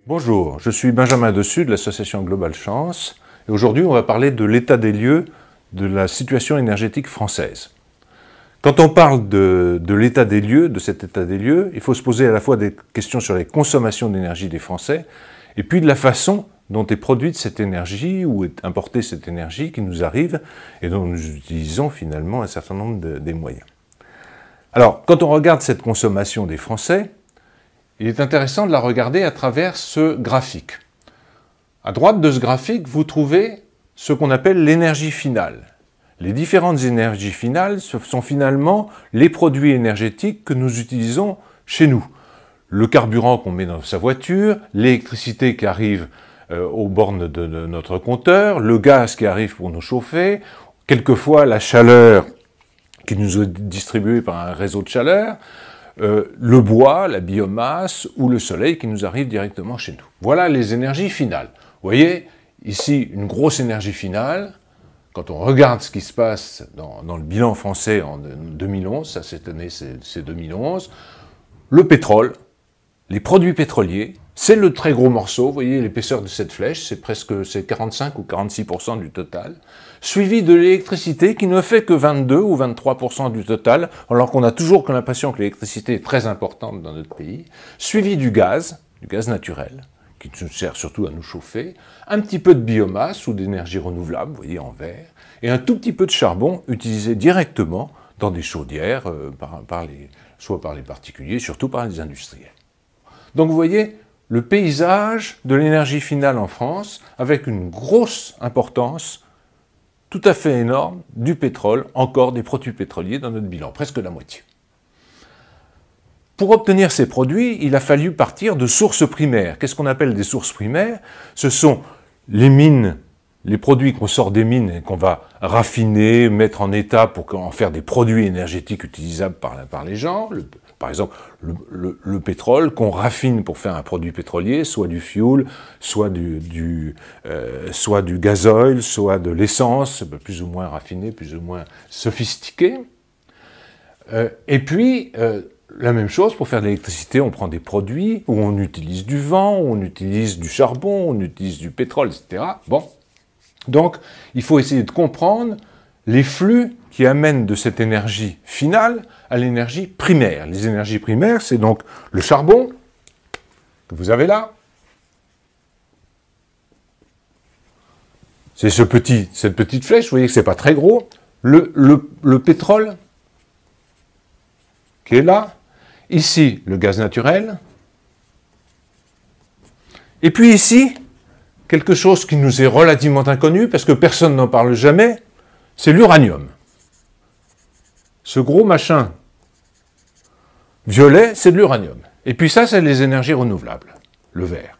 Bonjour, je suis Benjamin Dessus de l'association Global Chance et aujourd'hui on va parler de l'état des lieux de la situation énergétique française. Quand on parle de l'état des lieux, de cet état des lieux, il faut se poser à la fois des questions sur les consommations d'énergie des Français et puis de la façon dont est produite cette énergie ou est importée cette énergie qui nous arrive et dont nous utilisons finalement un certain nombre des moyens. Alors, quand on regarde cette consommation des Français, il est intéressant de la regarder à travers ce graphique. À droite de ce graphique, vous trouvez ce qu'on appelle l'énergie finale. Les différentes énergies finales sont finalement les produits énergétiques que nous utilisons chez nous. Le carburant qu'on met dans sa voiture, l'électricité qui arrive aux bornes de notre compteur, le gaz qui arrive pour nous chauffer, quelquefois la chaleur qui nous est distribuée par un réseau de chaleur, le bois, la biomasse ou le soleil qui nous arrive directement chez nous. Voilà les énergies finales. Vous voyez, ici, une grosse énergie finale. Quand on regarde ce qui se passe dans le bilan français en 2011, ça cette année c'est 2011, le pétrole, les produits pétroliers, c'est le très gros morceau, vous voyez l'épaisseur de cette flèche, c'est 45 ou 46% du total, suivi de l'électricité qui ne fait que 22 ou 23% du total, alors qu'on a toujours l'impression que l'électricité est très importante dans notre pays, suivi du gaz naturel, qui nous sert surtout à nous chauffer, un petit peu de biomasse ou d'énergie renouvelable, vous voyez en vert, et un tout petit peu de charbon utilisé directement dans des chaudières, soit par les particuliers, surtout par les industriels. Donc vous voyez le paysage de l'énergie finale en France, avec une grosse importance tout à fait énorme du pétrole, encore des produits pétroliers dans notre bilan, presque la moitié. Pour obtenir ces produits, il a fallu partir de sources primaires. Qu'est-ce qu'on appelle des sources primaires? Ce sont les mines, les produits qu'on sort des mines et qu'on va raffiner, mettre en état pour en faire des produits énergétiques utilisables par les gens. Par exemple, le pétrole qu'on raffine pour faire un produit pétrolier, soit du fuel, soit du gasoil, soit de l'essence, plus ou moins raffiné, plus ou moins sophistiqué. Et puis, la même chose, pour faire de l'électricité, on prend des produits où on utilise du vent, où on utilise du charbon, on utilise du pétrole, etc. Bon. Donc, il faut essayer de comprendre les flux qui amènent de cette énergie finale à l'énergie primaire. Les énergies primaires, c'est donc le charbon, que vous avez là. C'est cette petite flèche, vous voyez que c'est pas très gros. Le pétrole, qui est là. Ici, le gaz naturel. Et puis ici, quelque chose qui nous est relativement inconnu, parce que personne n'en parle jamais, c'est l'uranium. Ce gros machin violet, c'est de l'uranium. Et puis ça, c'est les énergies renouvelables, le vert.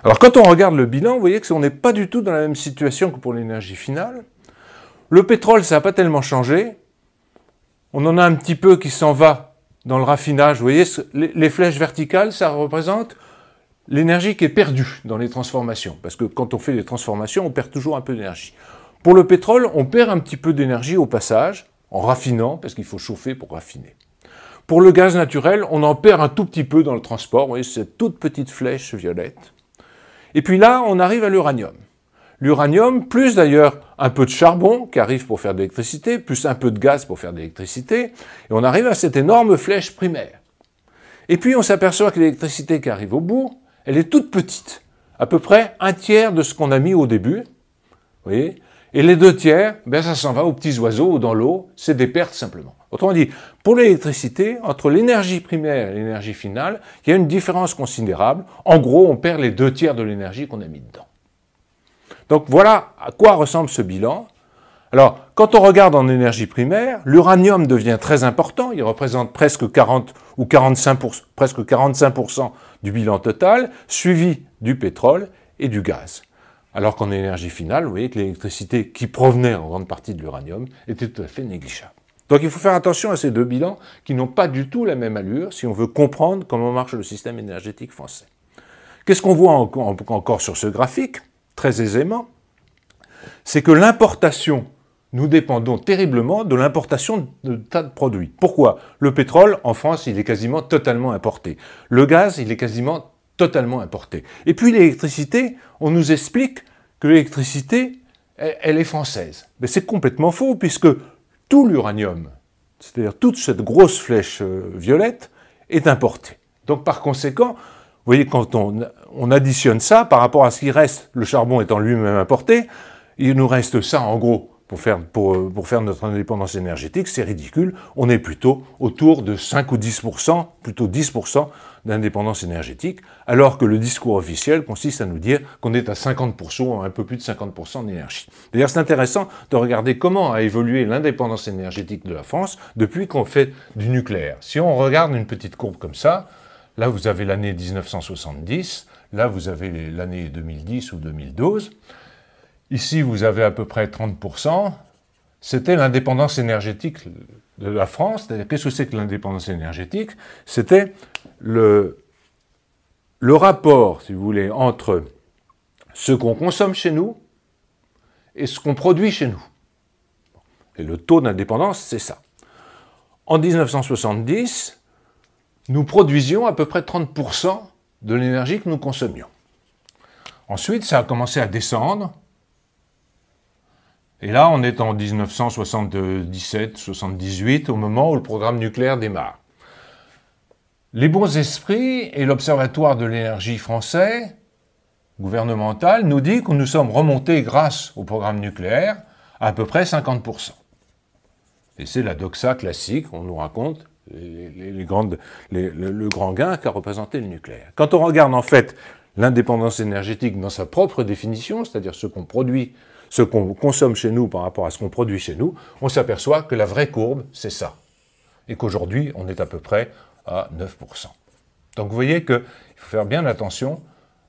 Alors quand on regarde le bilan, vous voyez qu'on n'est pas du tout dans la même situation que pour l'énergie finale. Le pétrole, ça n'a pas tellement changé. On en a un petit peu qui s'en va dans le raffinage. Vous voyez, les flèches verticales, ça représente l'énergie qui est perdue dans les transformations. Parce que quand on fait les transformations, on perd toujours un peu d'énergie. Pour le pétrole, on perd un petit peu d'énergie au passage, en raffinant, parce qu'il faut chauffer pour raffiner. Pour le gaz naturel, on en perd un tout petit peu dans le transport. Vous voyez, cette toute petite flèche violette. Et puis là, on arrive à l'uranium. L'uranium, plus d'ailleurs un peu de charbon qui arrive pour faire de l'électricité, plus un peu de gaz pour faire de l'électricité, et on arrive à cette énorme flèche primaire. Et puis on s'aperçoit que l'électricité qui arrive au bout, elle est toute petite, à peu près un tiers de ce qu'on a mis au début, vous voyez, et les deux tiers, ben ça s'en va aux petits oiseaux ou dans l'eau, c'est des pertes simplement. Autrement dit, pour l'électricité, entre l'énergie primaire et l'énergie finale, il y a une différence considérable. En gros, on perd les deux tiers de l'énergie qu'on a mis dedans. Donc voilà à quoi ressemble ce bilan. Alors, quand on regarde en énergie primaire, l'uranium devient très important, il représente presque 40 ou 45%, presque 45% du bilan total, suivi du pétrole et du gaz. Alors qu'en énergie finale, vous voyez que l'électricité qui provenait en grande partie de l'uranium était tout à fait négligeable. Donc il faut faire attention à ces deux bilans qui n'ont pas du tout la même allure si on veut comprendre comment marche le système énergétique français. Qu'est-ce qu'on voit encore sur ce graphique, très aisément? C'est que l'importation nous dépendons terriblement de l'importation de tas de produits. Pourquoi? Le pétrole, en France, il est quasiment totalement importé. Le gaz, il est quasiment totalement importé. Et puis l'électricité, on nous explique que l'électricité, elle est française. Mais c'est complètement faux, puisque tout l'uranium, c'est-à-dire toute cette grosse flèche violette, est importé. Donc par conséquent, vous voyez, quand on additionne ça par rapport à ce qui reste, le charbon étant lui-même importé, il nous reste ça en gros pour faire notre indépendance énergétique, c'est ridicule. On est plutôt autour de 5 ou 10%, plutôt 10% d'indépendance énergétique, alors que le discours officiel consiste à nous dire qu'on est à 50%, un peu plus de 50% d'énergie. D'ailleurs, c'est intéressant de regarder comment a évolué l'indépendance énergétique de la France depuis qu'on fait du nucléaire. Si on regarde une petite courbe comme ça, là vous avez l'année 1970, là vous avez l'année 2010 ou 2012, ici vous avez à peu près 30%, c'était l'indépendance énergétique de la France. Qu'est-ce que c'est que l'indépendance énergétique? C'était le rapport, si vous voulez, entre ce qu'on consomme chez nous et ce qu'on produit chez nous. Et le taux d'indépendance, c'est ça. En 1970, nous produisions à peu près 30% de l'énergie que nous consommions. Ensuite, ça a commencé à descendre. Et là, on est en 1977-78, au moment où le programme nucléaire démarre. Les bons esprits et l'Observatoire de l'énergie français, gouvernemental, nous dit que nous sommes remontés, grâce au programme nucléaire, à peu près 50%. Et c'est la doxa classique, on nous raconte le grand gain qu'a représenté le nucléaire. Quand on regarde en fait l'indépendance énergétique dans sa propre définition, c'est-à-dire ce qu'on produit, ce qu'on consomme chez nous par rapport à ce qu'on produit chez nous, on s'aperçoit que la vraie courbe, c'est ça. Et qu'aujourd'hui, on est à peu près à 9%. Donc vous voyez qu'il faut faire bien attention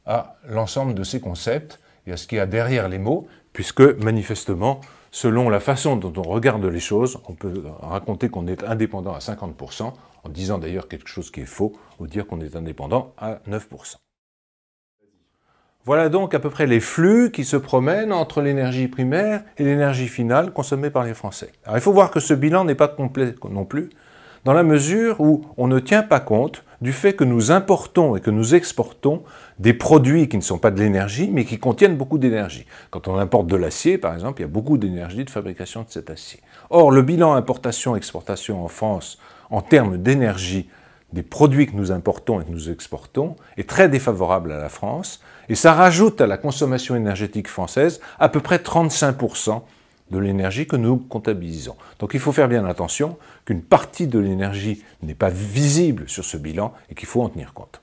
à l'ensemble de ces concepts et à ce qu'il y a derrière les mots, puisque manifestement, selon la façon dont on regarde les choses, on peut raconter qu'on est indépendant à 50%, en disant d'ailleurs quelque chose qui est faux, ou dire qu'on est indépendant à 9%. Voilà donc à peu près les flux qui se promènent entre l'énergie primaire et l'énergie finale consommée par les Français. Alors il faut voir que ce bilan n'est pas complet non plus, dans la mesure où on ne tient pas compte du fait que nous importons et que nous exportons des produits qui ne sont pas de l'énergie, mais qui contiennent beaucoup d'énergie. Quand on importe de l'acier, par exemple, il y a beaucoup d'énergie de fabrication de cet acier. Or, le bilan importation-exportation en France, en termes d'énergie, des produits que nous importons et que nous exportons, est très défavorable à la France, et ça rajoute à la consommation énergétique française à peu près 35% de l'énergie que nous comptabilisons. Donc il faut faire bien attention qu'une partie de l'énergie n'est pas visible sur ce bilan et qu'il faut en tenir compte.